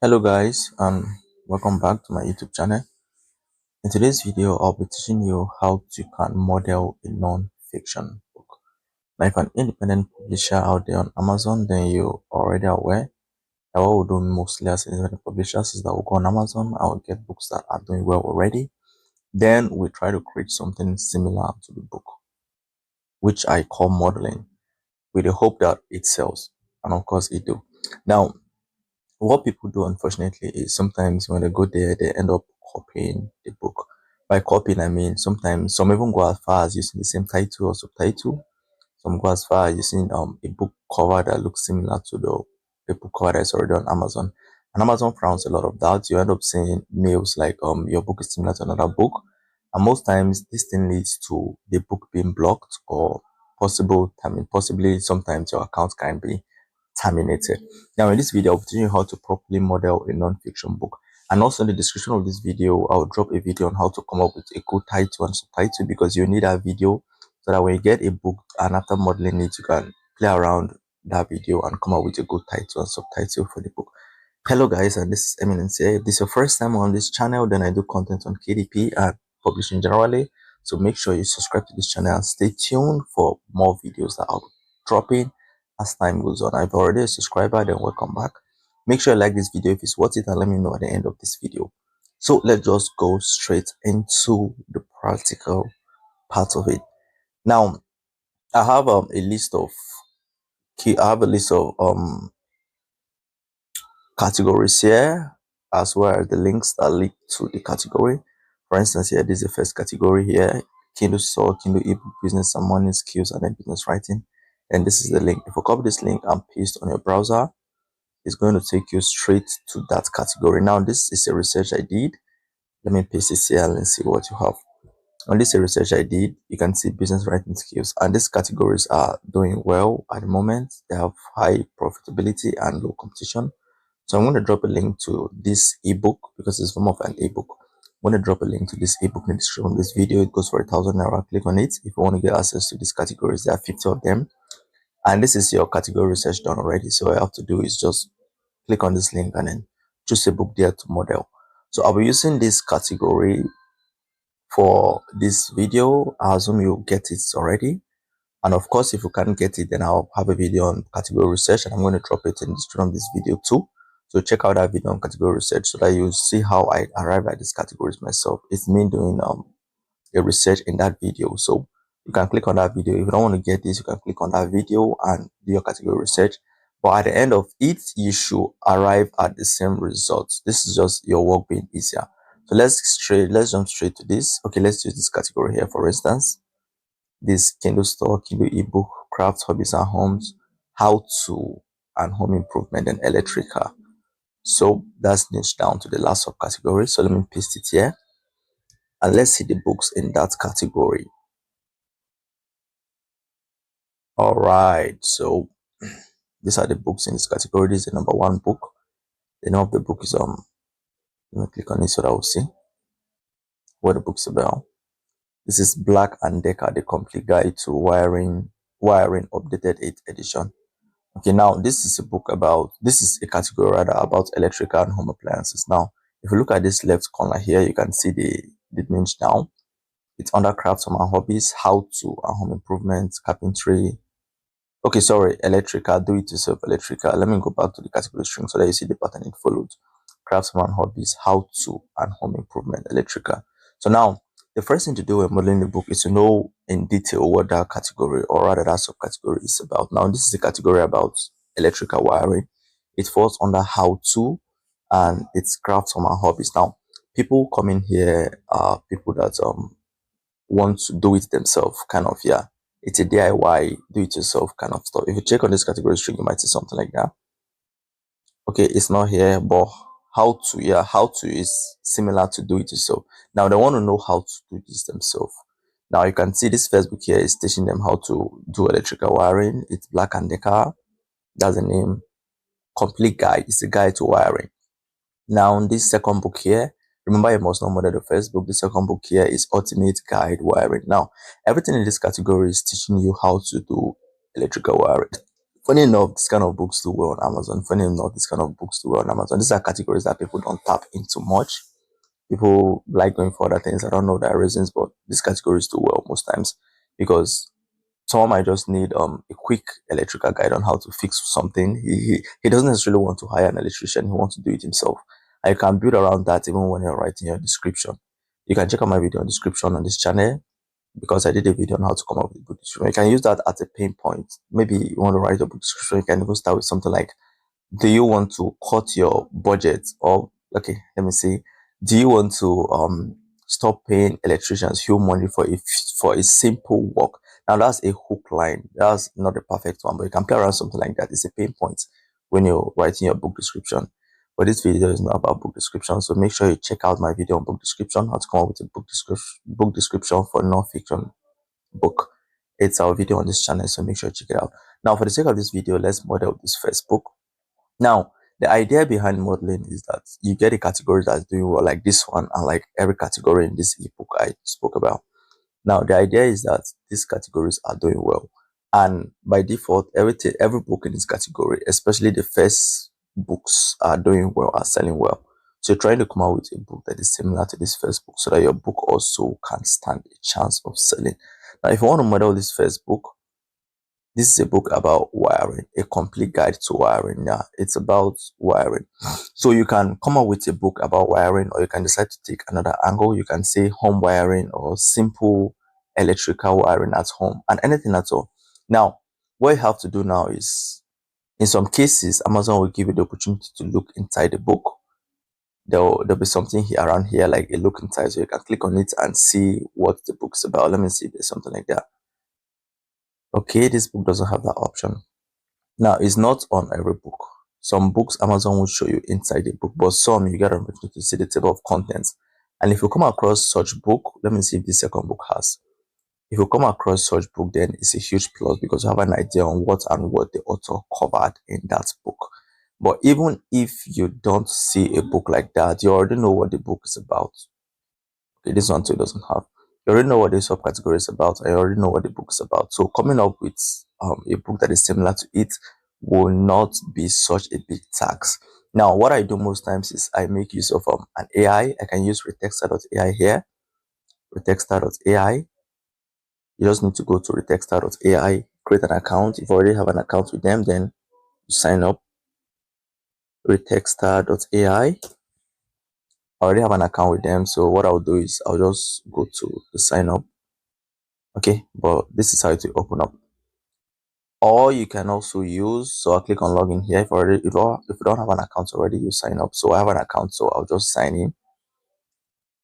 Hello guys, and welcome back to my YouTube channel. In today's video, I'll be teaching you how to can model a non-fiction book. Now, if an independent publisher out there on Amazon, then you're already aware that what we do mostly as independent publishers is that we'll go on Amazon, I will get books that are doing well already. Then we try to create something similar to the book, which I call modeling, with the hope that it sells. And of course it do. Now, what people do, unfortunately, is sometimes when they go there, they end up copying the book. By copying, I mean sometimes some even go as far as using the same title or subtitle. Some go as far as using a book cover that looks similar to the book cover that's already on Amazon. And Amazon frowns a lot of that. You end up seeing mails like your book is similar to another book. And most times this thing leads to the book being blocked or possibly sometimes your account can be terminated. Now in this video, I'll teach you how to properly model a non-fiction book. And also in the description of this video, I'll drop a video on how to come up with a good title and subtitle, because you need that video so that when you get a book and after modeling it, you can play around that video and come up with a good title and subtitle for the book. Hello guys, and this is Eminence here. If this is your first time on this channel, then I do content on KDP and publishing generally. So make sure you subscribe to this channel and stay tuned for more videos that I'll be dropping as time goes on. If you're already a subscriber, then welcome back. Make sure you like this video if it's worth it, and let me know at the end of this video. So let's just go straight into the practical part of it. Now, I have a list of categories here, as well as the links that lead to the category. For instance, here this is the first category here: Kindle store, Kindle ebook, business and money skills, and then business writing. And this is the link. If you copy this link and paste on your browser, it's going to take you straight to that category. Now, this is a research I did. Let me paste this here and see what you have. On this research I did, you can see business writing skills, and these categories are doing well at the moment. They have high profitability and low competition. So I'm going to drop a link to this ebook because it's form of an ebook. I'm going to drop a link to this ebook in the description of this video. It goes for 1,000 naira. Click on it if you want to get access to these categories. There are 50 of them, and this is your category research done already. So all I have to do is just click on this link and then choose a book there to model. So I'll be using this category for this video. I assume you get it already. And of course, if you can't get it, then I'll have a video on category research, and I'm going to drop it in the description of this video too. So check out that video on category research so that you see how I arrive at these categories myself. It's me doing a research in that video. So you can click on that video. If you don't want to get this, you can click on that video and do your category research. But at the end of it, you should arrive at the same results. This is just your work being easier. So let's jump straight to this. Okay, let's use this category here, for instance. This Kindle store, Kindle ebook, crafts, hobbies and homes, how to and home improvement, and electrical. So that's niched down to the last subcategory. So let me paste it here, and let's see the books in that category. All right, so these are the books in this category. This is the number one book. The name of the book is let me click on it so that we'll see what the book's about. This is Black and Decker, the complete guide to wiring updated 8th edition. Okay, now this is a category rather about electrical and home appliances. Now, if you look at this left corner here, you can see the niche down. It's under crafts and hobbies, how to and home improvements, carpentry. Okay, sorry, electrical, do it yourself, electrical. Let me go back to the category string so that you see the pattern it followed. Craftsman hobbies, how to and home improvement, electrical. So now, the first thing to do when modeling the book is to know in detail what that category, or rather that subcategory, is about. Now, this is a category about electrical wiring. It falls under how to, and it's crafts from our hobbies. Now, people coming here are people that want to do it themselves, kind of, yeah. It's a DIY, do it yourself kind of stuff. If you check on this category string, you might see something like that. Okay, it's not here, but how to is similar to do it yourself. Now they want to know how to do this themselves. Now you can see this first book here is teaching them how to do electrical wiring. It's Black and Decker. That's the name. Complete guide. It's a guide to wiring. Now this second book here, remember you must not model the first book. The second book here is Ultimate Guide Wiring. Now everything in this category is teaching you how to do electrical wiring. Funny enough, this kind of books do well on Amazon. Funny enough, this kind of books do well on Amazon. These are categories that people don't tap into much. People like going for other things. I don't know their reasons, but these categories do well most times because someone might just need a quick electrical guide on how to fix something. He doesn't necessarily want to hire an electrician. He wants to do it himself. And you can build around that even when you're writing your description. You can check out my video description on this channel because I did a video on how to come up with a book description. You can use that as a pain point. Maybe you want to write a book description. You can even start with something like, do you want to cut your budget? Or, okay, let me see. Do you want to stop paying electricians huge money for a simple work? Now that's a hook line. That's not a perfect one, but you can play around something like that. It's a pain point when you're writing your book description. But this video is not about book description, so make sure you check out my video on book description, how to come up with a book description for non-fiction book. It's our video on this channel, so make sure you check it out. Now, for the sake of this video, let's model this first book. Now, the idea behind modeling is that you get a category that's doing well, like this one, and like every category in this ebook I spoke about. Now, the idea is that these categories are doing well, and by default, every book in this category, especially the first books, are doing well, are selling well. So you're trying to come out with a book that is similar to this first book, so that your book also can stand a chance of selling. Now, if you want to model this first book, this is a book about wiring, a complete guide to wiring. Yeah, it's about wiring. So you can come up with a book about wiring, or you can decide to take another angle. You can say home wiring or simple electrical wiring at home and anything at all. Now, what you have to do now is, in some cases, Amazon will give you the opportunity to look inside the book. There'll be something here around here, like a look inside, so you can click on it and see what the book's about. Let me see if there's something like that. Okay, this book doesn't have that option. Now, it's not on every book. Some books Amazon will show you inside the book, but some you get an opportunity to see the table of contents. And if you come across such book, let me see if this second book has. If you come across such book, then it's a huge plus because you have an idea on what the author covered in that book. But even if you don't see a book like that, you already know what the book is about. Okay, this one too doesn't have. You already know what the subcategory is about. I already know what the book is about. So coming up with a book that is similar to it will not be such a big task. Now, what I do most times is I make use of an AI. I can use retexter.ai here. Retexter.ai. You just need to go to retexter.ai, create an account. If you already have an account with them, then you sign up. Retexter.ai. I already have an account with them, so what I'll do is I'll just go to the sign up. Okay, but this is how it will open up. Or you can also use, so I'll click on login here. If you don't have an account already, you sign up. So I have an account, so I'll just sign in.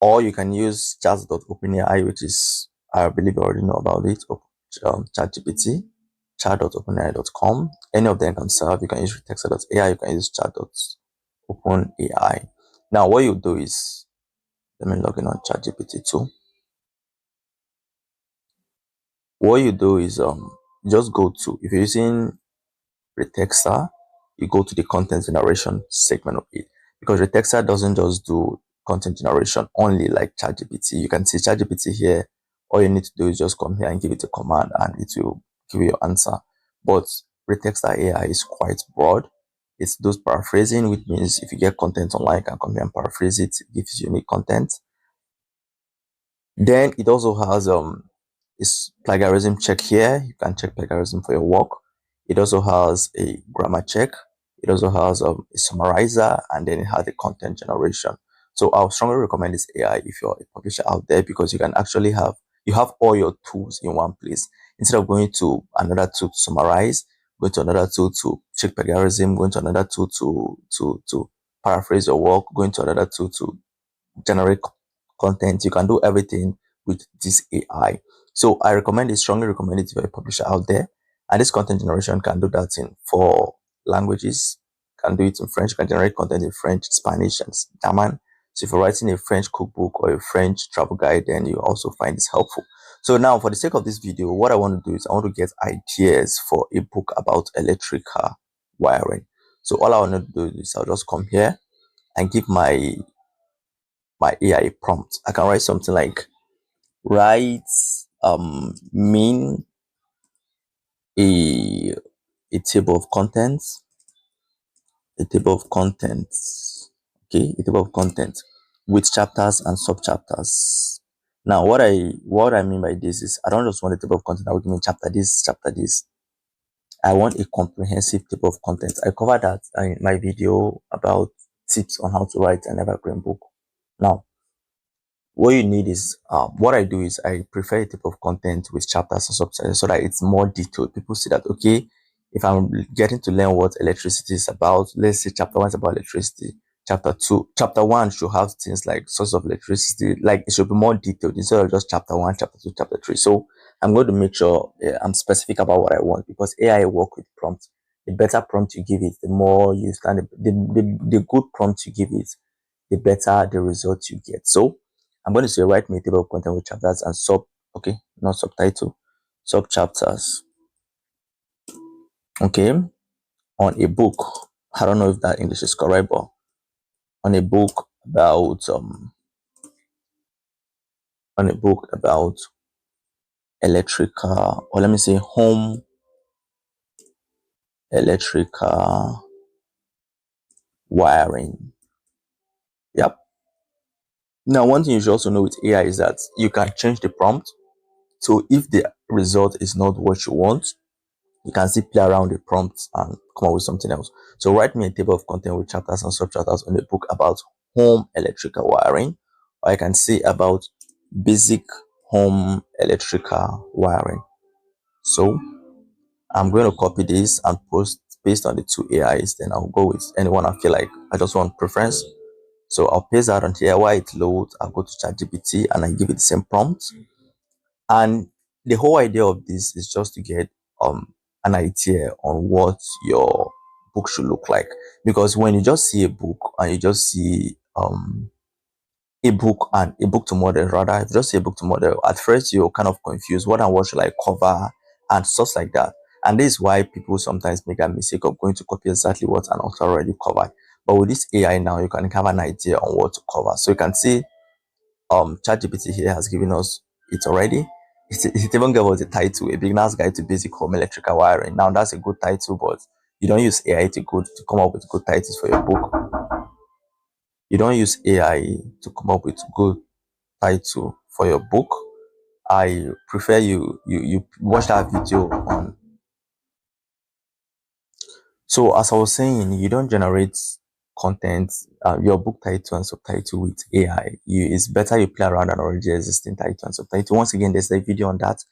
Or you can use chat.openai, which is, I believe you already know about it, ChatGPT, chat.openai.com. Any of them can serve. You can use retexter.ai, you can use chat.openai. Now, what you do is, let me log in on ChatGPT too. What you do is just go to, if you're using Retexter, you go to the content generation segment of it, because Retexter doesn't just do content generation only like ChatGPT. You can see ChatGPT here. All you need to do is just come here and give it a command and it will give you your answer. But Retexter AI is quite broad. It does paraphrasing, which means if you get content online, you can come here and paraphrase it. It gives you unique content. Then it also has is plagiarism check here. You can check plagiarism for your work. It also has a grammar check. It also has a summarizer, and then it has a content generation. So I would strongly recommend this AI if you're a publisher out there, because you can actually have all your tools in one place. Instead of going to another tool to summarize, going to another tool to check plagiarism, going to another tool to paraphrase your work, going to another tool to generate content, you can do everything with this AI. So I recommend it, strongly recommend it if you're a publisher out there. And this content generation can do that in 4 languages. Can do it in French. You can generate content in French, Spanish, and German. So if you're writing a French cookbook or a French travel guide, then you also find this helpful. So now, for the sake of this video, what I want to do is I want to get ideas for a book about electrical wiring. So all I want to do is I'll just come here and give my AI prompt. I can write something like, write mean a a table of contents, a table of contents, okay, a table of contents with chapters and subchapters. Now, what I mean by this is I don't just want a table of content that will give me chapter this, chapter this. I want a comprehensive table of contents. I covered that in my video about tips on how to write an evergreen book. Now, what you need is what I do is I prefer a type of content with chapters and subtitles so that it's more detailed. People see that, okay, if I'm getting to learn what electricity is about, let's say chapter 1 is about electricity, chapter 1 should have things like source of electricity, like it should be more detailed instead of just chapter 1, chapter 2, chapter 3. So I'm going to make sure I'm specific about what I want, because AI work with prompts. The better prompt you give it, the more you stand, the good prompt you give it, the better the results you get. So I'm going to say write me a table of content with chapters and okay, not subtitle, sub chapters. Okay, on a book. I don't know if that English is correct, but on a book about electrical, or let me say home electrical wiring. Yep. Now, one thing you should also know with AI is that you can change the prompt. So if the result is not what you want, you can still play around the prompts and come up with something else. So write me a table of content with chapters and subchapters on a book about home electrical wiring, or I can say about basic home electrical wiring. So I'm going to copy this and post based on the two AIs. Then I'll go with anyone I feel like I just want preference. So I'll paste that on here. While it loads, I'll go to ChatGPT and I give it the same prompt. And the whole idea of this is just to get an idea on what your book should look like. Because when you just see a book and you just see a book to model, rather, if you just see a book to model, at first you're kind of confused. What should I cover and stuff like that. And this is why people sometimes make a mistake of going to copy exactly what an author already covered. But with this AI now, you can have an idea on what to cover. So you can see ChatGPT here has given us it already. It even gave us a title, A Beginner's Guide to Basic Home Electrical Wiring. Now that's a good title, but you don't use AI to come up with good titles for your book. You don't use AI to come up with good title for your book. I prefer you watch that video on. So as I was saying, you don't generate content, your book title and subtitle with AI. It's better you play around an already existing title and subtitle. Once again, there's a video on that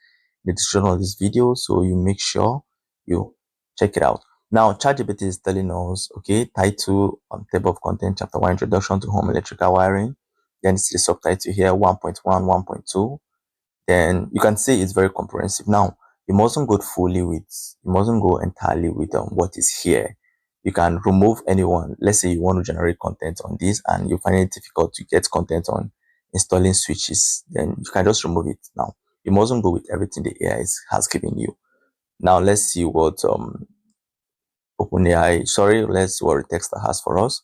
in the description of this video, so you make sure you check it out. Now, ChatGPT is telling us, okay, title, table of content, chapter 1, introduction to home electrical wiring. Then it's the subtitle here, 1.1, 1.2. Then you can see it's very comprehensive. Now, you mustn't go entirely with what is here. You can remove anyone. Let's say you want to generate content on this and you find it difficult to get content on installing switches, then you can just remove it. Now, you mustn't go with everything the AI has given you. Now, let's see what let's see what Texter has for us.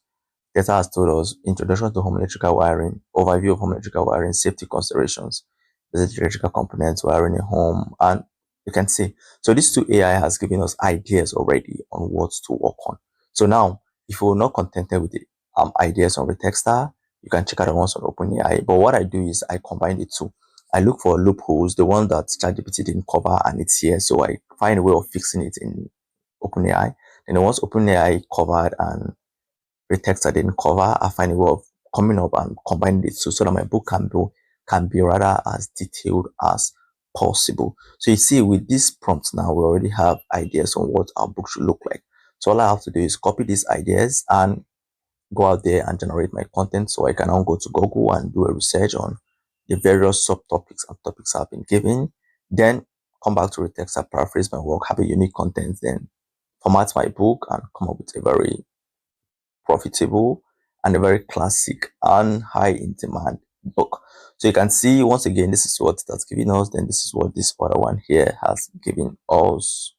Data has told us introduction to home electrical wiring, overview of home electrical wiring, safety considerations, basic electrical components, wiring a home, and you can see. So these two AI has given us ideas already on what to work on. So now, if you're not contented with the ideas on the Texter, you can check out the ones on OpenAI. But what I do is I combine the two. I look for loopholes, the one that ChatGPT didn't cover, and it's here. So I find a way of fixing it in OpenAI. And the ones OpenAI covered and the text I didn't cover, I find a way of coming up and combining the two so that my book can be rather as detailed as possible. So you see, with these prompts now, we already have ideas on what our book should look like. So all I have to do is copy these ideas and go out there and generate my content. So I can now go to Google and do a research on the various subtopics and topics I've been given. Then come back to the text, I paraphrase my work, have a unique content, then format my book and come up with a very profitable and a very classic and high in demand book. So you can see once again, this is what that's giving us, then this is what this other one here has given us.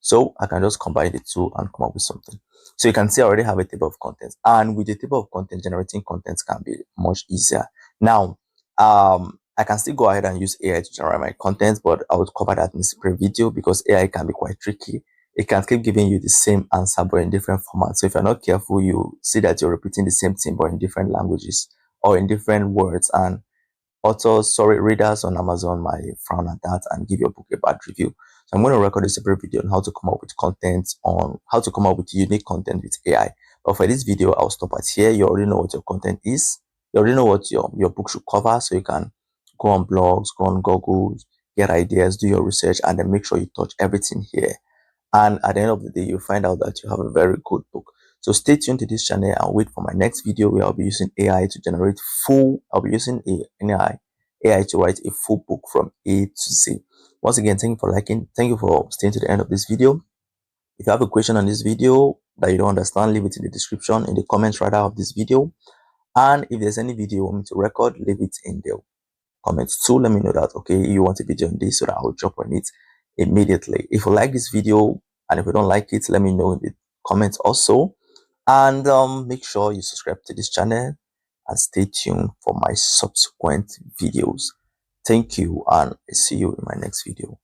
So I can just combine the two and come up with something. So you can see I already have a table of contents, and with the table of content, generating contents can be much easier. Now, I can still go ahead and use AI to generate my contents, but I would cover that in a separate video because AI can be quite tricky. it can keep giving you the same answer but in different formats. So if you're not careful, you see that you're repeating the same thing but in different languages or in different words. And authors, sorry, readers on Amazon might frown at that and give your book a bad review. So I'm going to record a separate video on how to come up with content, on how to come up with unique content with AI. But for this video, I'll stop at here. You already know what your content is. You already know what your book should cover. So you can go on blogs, go on Google, get ideas, do your research, and then make sure you touch everything here. And at the end of the day, you'll find out that you have a very good book. So stay tuned to this channel and wait for my next video where I'll be using AI to generate I'll be using AI to write a full book from A to Z. Once again, thank you for liking. Thank you for staying to the end of this video. If you have a question on this video that you don't understand, leave it in the description, in the comments rather of this video. And if there's any video you want me to record, leave it in the comments too. Let me know that, okay, you want a video on this so that I'll drop on it immediately. If you like this video and if you don't like it, let me know in the comments also. And make sure you subscribe to this channel and stay tuned for my subsequent videos. Thank you, and I see you in my next video.